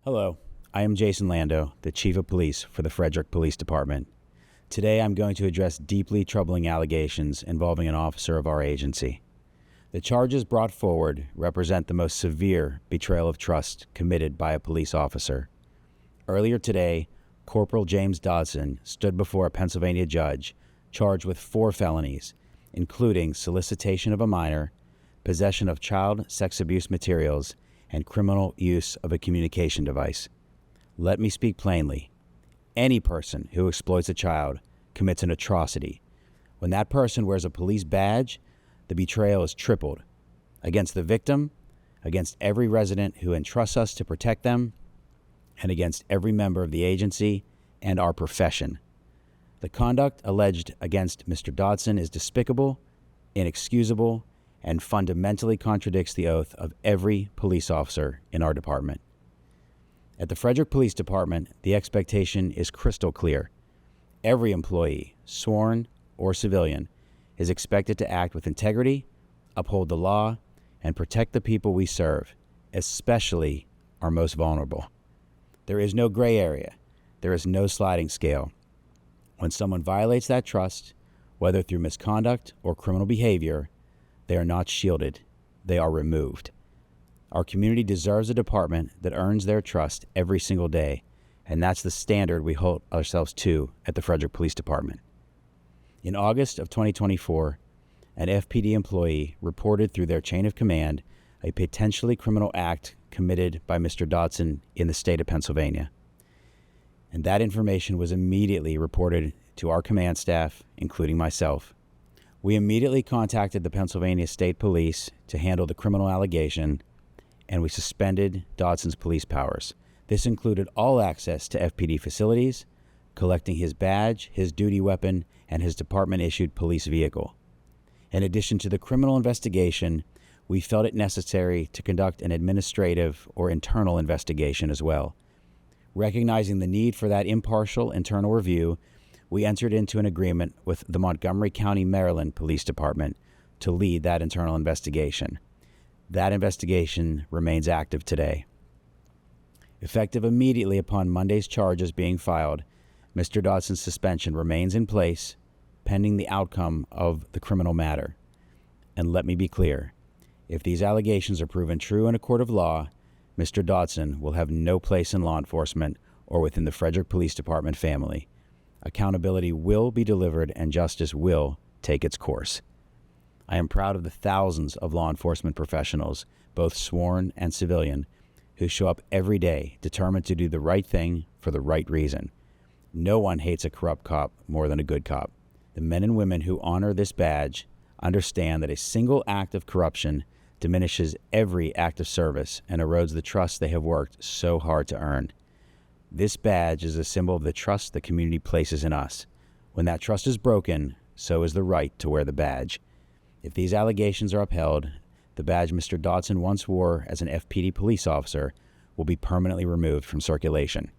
Hello, I am Jason Lando, the Chief of Police for the Frederick Police Department. Today I'm going to address deeply troubling allegations involving an officer of our agency. The charges brought forward represent the most severe betrayal of trust committed by a police officer. Earlier today, Corporal James Dodson stood before a Pennsylvania judge charged with 4 felonies, including solicitation of a minor, possession of child sex abuse materials, and criminal use of a communication device. Let me speak plainly. Any person who exploits a child commits an atrocity. When that person wears a police badge, the betrayal is tripled. Against the victim, against every resident who entrusts us to protect them, and against every member of the agency and our profession. The conduct alleged against Mr. Dodson is despicable, inexcusable, and fundamentally contradicts the oath of every police officer in our department. At the Frederick Police Department, the expectation is crystal clear. Every employee, sworn or civilian, is expected to act with integrity, uphold the law, and protect the people we serve, especially our most vulnerable. There is no gray area. There is no sliding scale. When someone violates that trust, whether through misconduct or criminal behavior, they are not shielded. They are removed. Our community deserves a department that earns their trust every single day, and that's the standard we hold ourselves to at the Frederick Police Department. In August of 2024, an FPD employee reported through their chain of command a potentially criminal act committed by Mr. Dodson in the state of Pennsylvania. And that information was immediately reported to our command staff, including myself. We immediately contacted the Pennsylvania State Police to handle the criminal allegation, and we suspended Dodson's police powers. This included all access to FPD facilities, collecting his badge, his duty weapon, and his department-issued police vehicle. In addition to the criminal investigation, we felt it necessary to conduct an administrative or internal investigation as well. Recognizing the need for that impartial internal review, we entered into an agreement with the Montgomery County, Maryland Police Department to lead that internal investigation. That investigation remains active today. Effective immediately upon Monday's charges being filed, Mr. Dodson's suspension remains in place, pending the outcome of the criminal matter. And let me be clear, if these allegations are proven true in a court of law, Mr. Dodson will have no place in law enforcement or within the Frederick Police Department family. Accountability will be delivered and justice will take its course. I am proud of the thousands of law enforcement professionals, both sworn and civilian, who show up every day determined to do the right thing for the right reason. No one hates a corrupt cop more than a good cop. The men and women who honor this badge understand that a single act of corruption diminishes every act of service and erodes the trust they have worked so hard to earn. This badge is a symbol of the trust the community places in us. When that trust is broken, so is the right to wear the badge. If these allegations are upheld, the badge Mr. Dodson once wore as an FPD police officer will be permanently removed from circulation.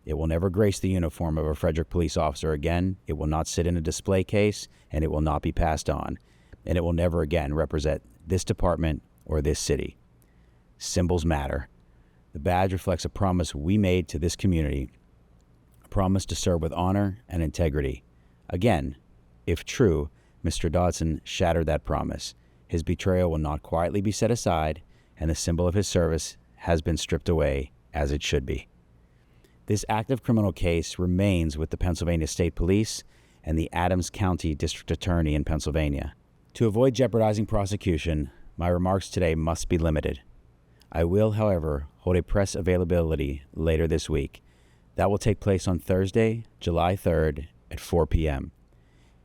It will never grace the uniform of a Frederick police officer again, it will not sit in a display case, and it will not be passed on. And it will never again represent this department or this city. Symbols matter. The badge reflects a promise we made to this community, a promise to serve with honor and integrity. Again, if true, Mr. Dodson shattered that promise. His betrayal will not quietly be set aside, and the symbol of his service has been stripped away, as it should be. This active criminal case remains with the Pennsylvania State Police and the Adams County District Attorney in Pennsylvania. To avoid jeopardizing prosecution, my remarks today must be limited. I will, however, hold a press availability later this week. That will take place on Thursday, July 3rd at 4 p.m.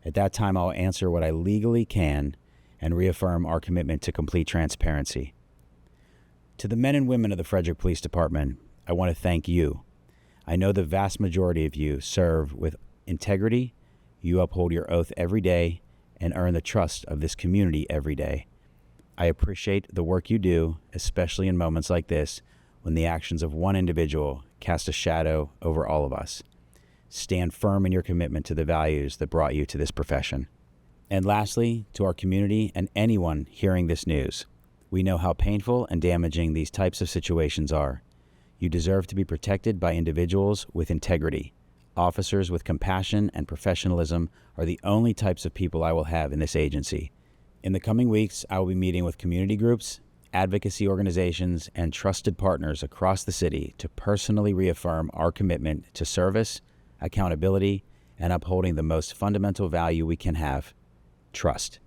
At that time, I'll answer what I legally can and reaffirm our commitment to complete transparency. To the men and women of the Frederick Police Department, I want to thank you. I know the vast majority of you serve with integrity, you uphold your oath every day, and earn the trust of this community every day. I appreciate the work you do, especially in moments like this, when the actions of one individual cast a shadow over all of us. Stand firm in your commitment to the values that brought you to this profession. And lastly, to our community and anyone hearing this news, we know how painful and damaging these types of situations are. You deserve to be protected by individuals with integrity. Officers with compassion and professionalism are the only types of people I will have in this agency. In the coming weeks, I will be meeting with community groups, advocacy organizations, and trusted partners across the city to personally reaffirm our commitment to service, accountability, and upholding the most fundamental value we can have: trust.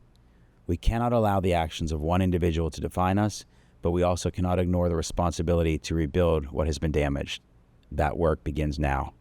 We cannot allow the actions of one individual to define us, but we also cannot ignore the responsibility to rebuild what has been damaged. That work begins now.